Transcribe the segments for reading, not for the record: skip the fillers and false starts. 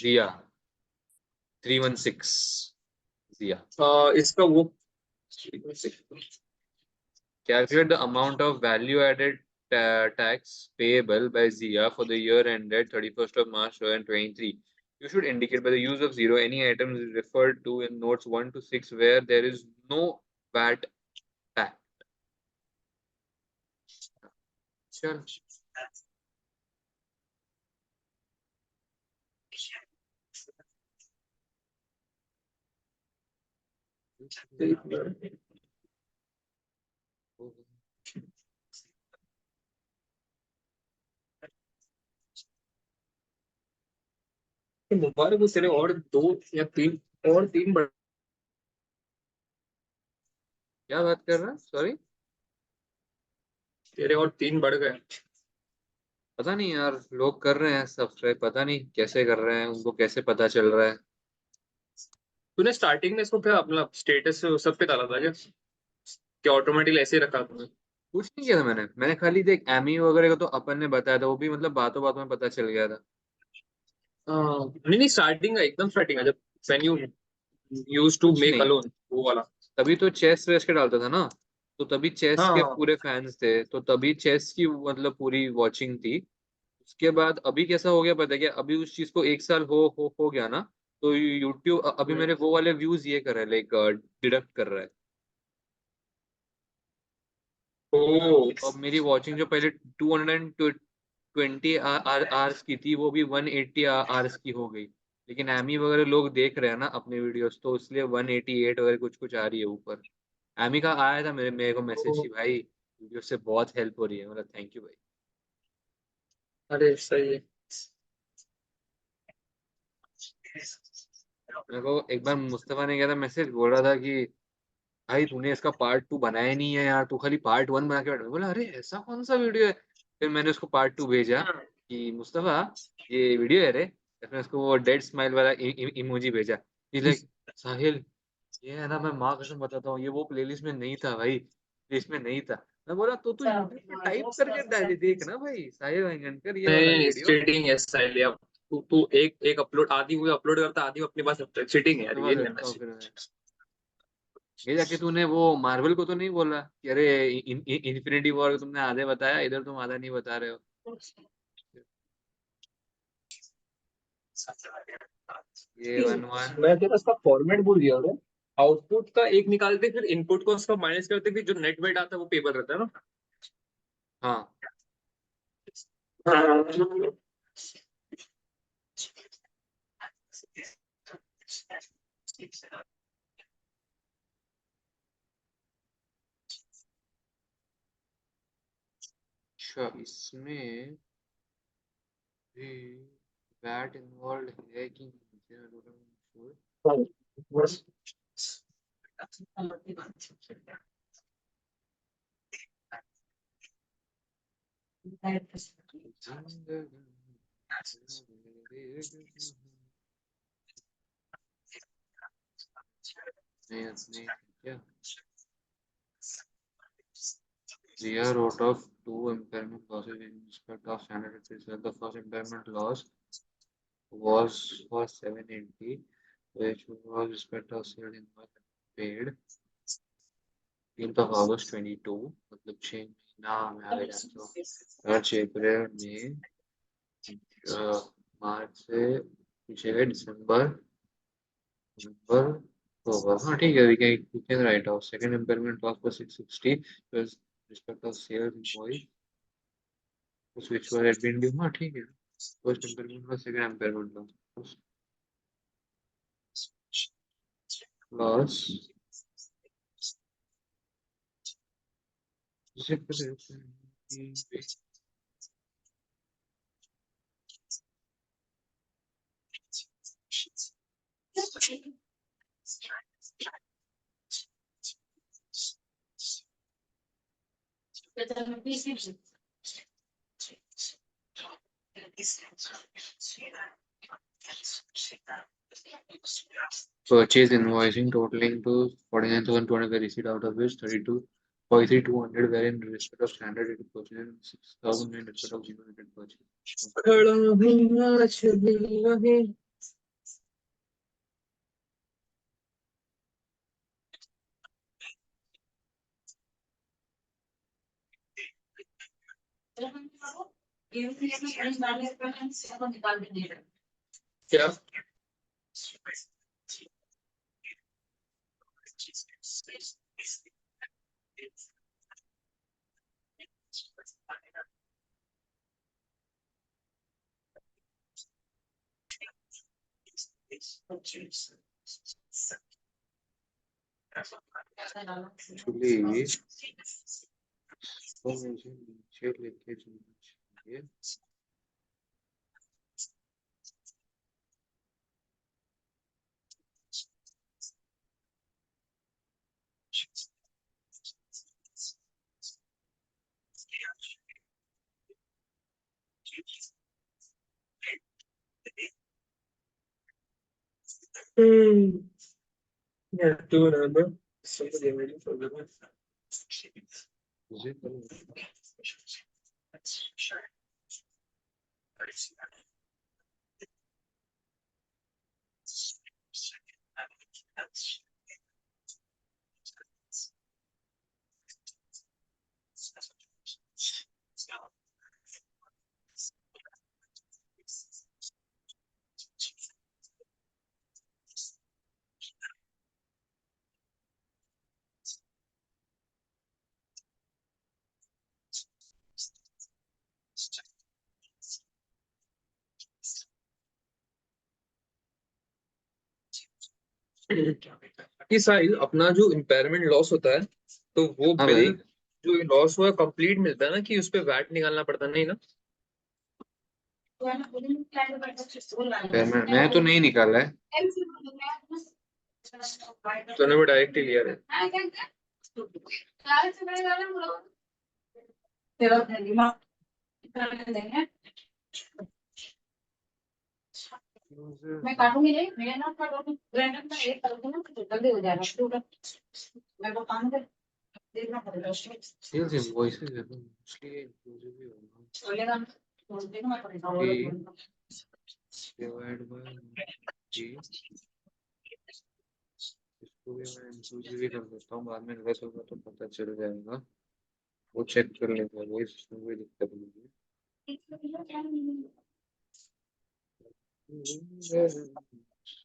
ZIA 316 ZIA. इसका वो Calculate the amount of value-added tax payable by ZIA for the year ended 31st of March 2023. You should indicate by the use of zero any items referred to in notes 1 to 6 where there is no VAT tax. Sure. मुबारक हो तेरे और 2 या 3 और 3 बढ़ क्या बात कर रहा है? सॉरी, तेरे और 3 बढ़ गए। पता नहीं यार, लोग कर रहे हैं सब्सक्राइब, पता नहीं कैसे कर रहे हैं, उनको कैसे पता चल रहा है। तूने स्टार्टिंग में इसको क्या अपना स्टेटस सब पे डाला था क्या ऑटोमेटिकली ऐसे ही रखा तूने? कुछ नहीं किया था मैंने खाली देख एमी वगैरह को तो अपन ने बताया था, वो भी मतलब बातों बातों में पता चल गया था। नहीं नहीं, स्टार्टिंग है, एकदम स्टार्टिंग है, जब व्हेन यू यूज्ड टू कुछ मेक नहीं, अलोन वो वाला। तभी तो चेस वेस के डालता था ना, तो तभी चेस के हाँ पूरे फैंस थे, तो तभी चेस की मतलब पूरी वॉचिंग थी। उसके बाद अभी कैसा हो गया पता है क्या, अभी उस चीज को 1 साल हो गया ना, तो यूट्यूब अभी मेरे वो वाले व्यूज ये कर रहा है, लाइक डिडक्ट कर रहा है। ओ अब मेरी वॉचिंग जो पहले 220 आवर्स की थी, वो भी 180 आवर्स की हो गई। लेकिन एमी वगैरह लोग देख रहे हैं ना अपने वीडियोस, तो इसलिए 188 वगैरह कुछ कुछ आ रही है ऊपर। एमी का आया था मेरे को मैसेज कि भाई वीडियो से बहुत हेल्प हो रही है, मतलब थैंक यू भाई। अरे सही है। मेरे को एक बार मुस्तफा ने किया था मैसेज, बोल रहा था कि भाई तूने इसका पार्ट 2 बनाया नहीं है यार, तू खाली पार्ट 1 बना के बैठा। बोला अरे ऐसा कौन सा वीडियो है? फिर मैंने उसको पार्ट 2 भेजा कि मुस्तफा ये वीडियो है रे। फिर मैंने उसको वो डेड स्माइल वाला इमोजी भेजा। लाइक साहिल, ये है ना, मैं माँ कसम बताता हूँ, ये वो प्लेलिस्ट में नहीं था भाई, प्लेलिस्ट में नहीं था। मैं बोला तो तू यूट्यूब पे टाइप करके देख ना भाई, साहिल वांगनकर ये वाला नहीं वीडियो। चीटिंग है स्टाइल यार। तू तू एक एक अपलोड, आधी वो अपलोड करता, आधी वो अपने पास रखता है। चीटिंग है यार, मुस्तफा ये से नहीं तो फिर मैसेज। ये जाके तूने वो मार्वल को तो नहीं बोला कि अरे इन्फिनिटी वॉर तुमने आधे बताया, इधर तुम आधा नहीं बता रहे हो। ये 1-1। मैं तेरा उसका फॉर्मेट भूल गया हूँ। आउटपुट का एक निकालते, फिर इनपुट को उसका माइनस करते, फिर जो नेट वेट आता है वो पेपर रहता है ना। हाँ, हाँ। अच्छा इसमें भी वैट इन्वॉल्व है कि नहीं, मुझे not sure। नहीं नहीं क्या, Zia wrote of 2 impairment losses in respect of standard itself. The first impairment loss was for 780, which was respect of sale invoice paid 10th of August 22, मतलब 6 महीना में आ गया, तो मार्च अप्रैल में मार्च से पीछे गए दिसंबर नवंबर अक्टूबर। हाँ ठीक है, we can write out second impairment loss for 660 was respect of sales invoice which were had been due। हाँ ठीक है, first impairment loss, second impairment loss, loss purchase invoicing totaling to 49,200 receipt, out of which 43,200 were in respect of standard rated purchase and 6,000 in respect of zero rated purchase. खड़ा हूँ आज भी वहीं, क्या actually तो मुझे नीचे लेके जाना चाहिए। Yeah, do remember somebody waiting for the मुझे तो कि साहिल अपना जो इम्पेयरमेंट लॉस होता है तो वो हाँ बिल भाई, जो लॉस हुआ कंप्लीट मिलता है ना कि उस पे वैट निकालना पड़ता नहीं ना। मैं तो नहीं निकाला है। तूने वो डायरेक्ट ही लिया है। मुझे काटूंगी नहीं, मैं ना काटूंगी, ब्लेंडर में एक करूंगी ना तो जल्दी हो जाएगा पूरा। मैं वो काम कर देखना पड़ेगा। सेल्स इनवॉइसेस है तो मोस्टली इंक्लूसिव ही होगा चलेगा तो देखना पड़ेगा और कि डिवाइड बाय जी। इसको भी मैं इंक्लूसिव ही कर देता हूँ, बाद में गलत होगा तो पता चल जाएगा। वो चेक कर लेंगे, वो इसमें कोई दिक्कत नहीं है।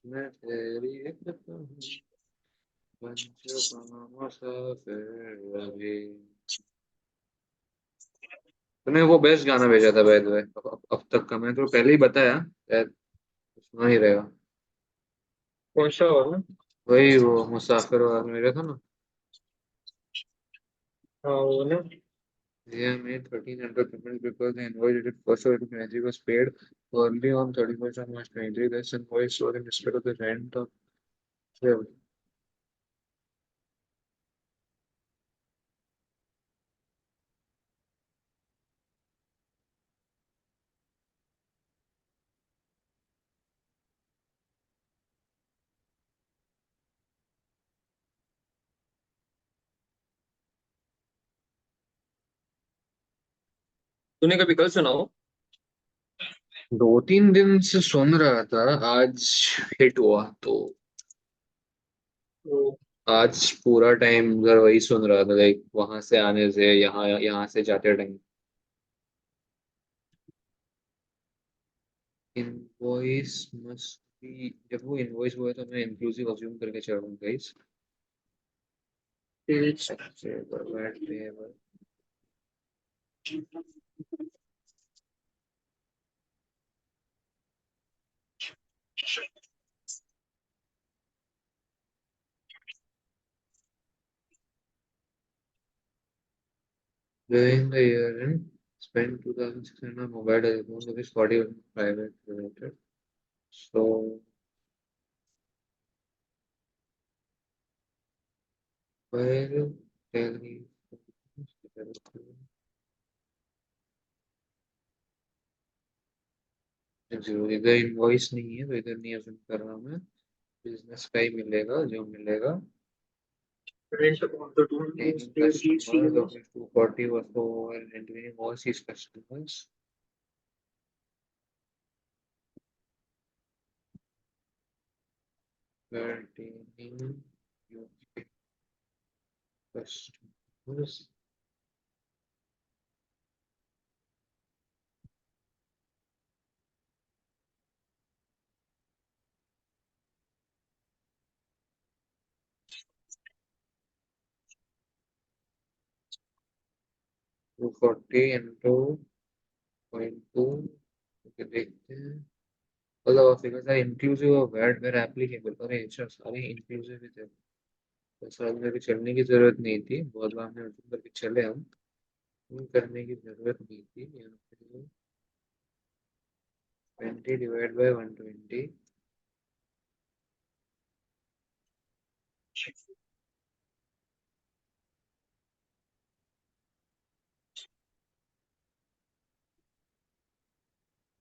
मैं तेरी एक मुसाफिर अभी। तूने वो बेस्ट गाना भेजा था बाय द वे, अब तक का मैं तो पहले ही बताया शायद सुना ही रहेगा। कौन सा वाला। वही वो मुसाफिर वाला मेरा था ना। हाँ वो ना। ZIA made 1,300 payments because the invoice dated first of April 23 was paid early on 31st of March 23. This invoice was in respect of the rent of yeah. तूने कभी कल सुनाओ। 2-3 दिन से सुन रहा था, आज हिट हुआ तो तो आज पूरा टाइम उधर वही सुन रहा था, लाइक वहां से आने से यहाँ यहाँ से जाते टाइम। इनवॉइस मस्ट बी, जब वो इनवॉइस हुआ तो मैं इंक्लूसिव अज्यूम करके चल रहा हूँ guys. Page During the year end, spent 2,600 on mobile telephones, of which 40 were private related. So, while telling इधर इनवॉइस नहीं है तो इधर नहीं असेंड कर रहा मैं। बिजनेस का ही मिलेगा जो मिलेगा। rent on the two Paying state customers, of which 240 was for entering overseas customers. Pertaining UK customers. 240 into 0.2 देखते हैं। All our figures are inclusive of VAT where applicable। अरे अच्छा सारे inclusive ही थे, तो साल में भी चलने की जरूरत नहीं थी, बहुत बार हमने उसको करके चले हम, करने की जरूरत नहीं थी। यहाँ पे 20 divided by 120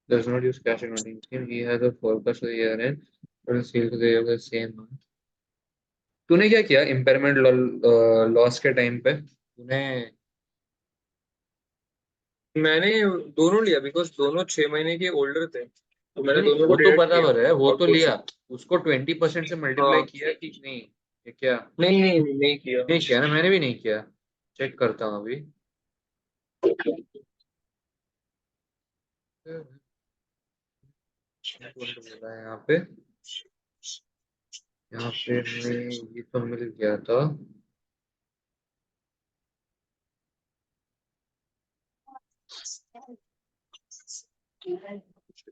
does not use cash accounting scheme. He has a forecast for the year end, but sales for the year the same month. तूने क्या किया इम्पेयरमेंट लॉस के टाइम पे? तूने मैंने दोनों लिया बिकॉज दोनों 6 महीने के ओल्डर थे, तो मैंने नहीं, दोनों को वो तो डिवाइड पता किया। है, वो और तो कुछ लिया, उसको 20% से मल्टीप्लाई हाँ, किया कि नहीं? ये क्या? नहीं नहीं नहीं किया। नहीं किया ना, मैंने भी नहीं किया। चेक करता हूँ अभी। बोला है यहाँ पे हमें ये तो मिल गया था।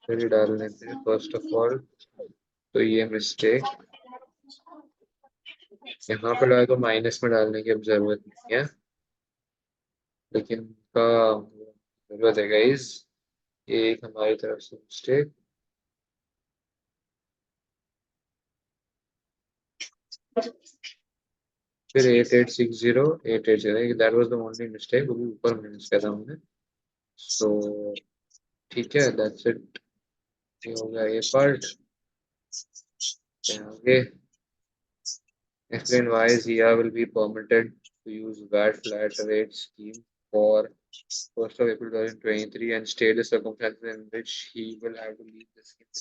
फिर डाल लेते हैं फर्स्ट ऑफ ऑल। तो ये मिस्टेक यहाँ पे डाले तो माइनस में डालने की अब जरूरत नहीं है, लेकिन का जरूरत है गाइस, ये एक हमारी तरफ से मिस्टेक। फिर 8860 that was the only mistake, वो भी ऊपर माइनस किया था हमने। सो ठीक है, दैट्स इट। ये हो गया ये पार्ट। आगे explain why ZIA will be permitted to use VAT flat rate scheme for 1st of April 2023 and state the circumstances in which he will have to leave the scheme.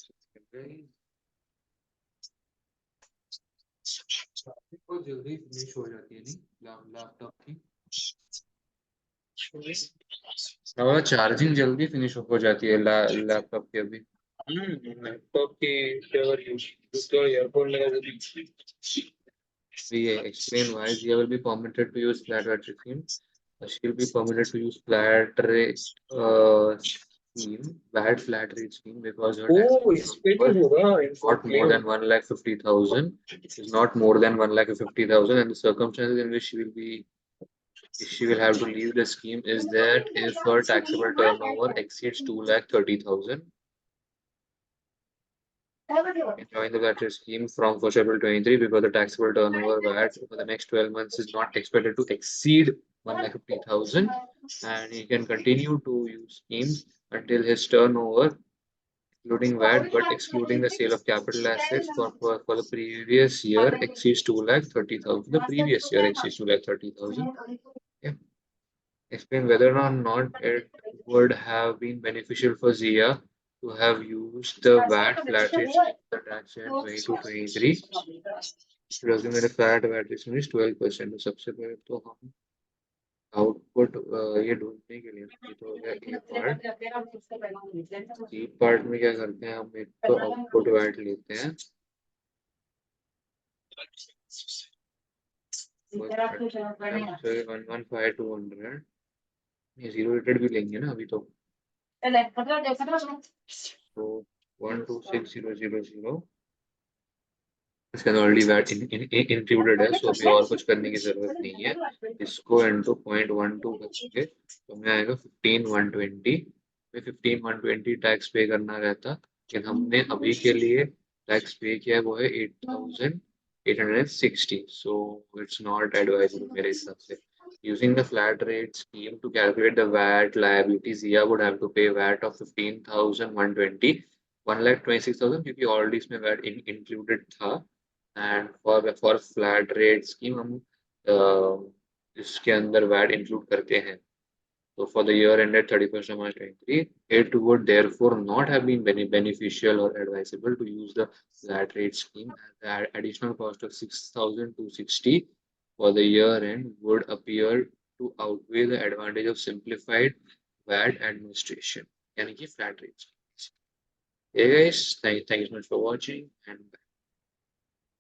बहुत जल्दी finish हो जाती है नहीं laptop की? हाँ, charging जल्दी finish हो जाती है लैपटॉप की अभी। लैपटॉप की अगर यूज तो ईयरफोन लगा देती। ZIA explain why ZIA will be permitted to use flat rate scheme. She will be permitted to use flat rate scheme, VAT flat rate scheme because her tax ओ इस पे तो होगा not more than 1,50,000 is not more than 1,50,000 and the circumstances in which she will have to leave the scheme is that if her taxable turnover exceeds 2,30,000. Join the VAT scheme from 1st April 23 because the taxable turnover VAT for the next 12 months is not expected to exceed 1,50,000 and he can continue to use schemes until his turnover, including VAT but excluding the sale of capital assets for the previous year exceeds 2,30,000. The previous year exceeds 2,30,000. Yeah. Explain whether or not it would have been beneficial for ZIA to have used the VAT flat rate the tax year 22-23. Resume the flat VAT rate is 12%। तो सबसे पहले तो हम output ये ढूंढने के लिए ये तो हो गया ए पार्ट। सी पार्ट में क्या करते हैं, हम एक तो आउटपुट वैट लेते हैं 115,200, ये जीरो रेटेड भी लेंगे ना अभी तो 126,000 इसके अंदर ऑलरेडी वैट इंक्लूडेड है, सो अभी और कुछ करने की जरूरत नहीं है। इसको इनटू 0.12 करेंगे तो हमें आएगा 15,120। 15,120 टैक्स पे करना रहता, लेकिन हमने अभी के लिए टैक्स पे किया है वो है 8,860। सो इट्स नॉट एडवाइजेबल मेरे हिसाब से। Using the flat rate scheme to calculate the VAT liability, ZIA would have to pay VAT of 15,120, 1,26,000 क्योंकि ऑलरेडी इसमें VAT इंक्लूडेड था। And for flat rate scheme हम इसके अंदर वैट इंक्लूड करते हैं। So for the year ended 31st of March 2023, it would therefore not have been beneficial or advisable to use the flat rate scheme. The additional cost of 6,260 for the year end would appear to outweigh the advantage of simplified VAT administration. यानी कि flat rate. Hey guys, thank you so much for watching and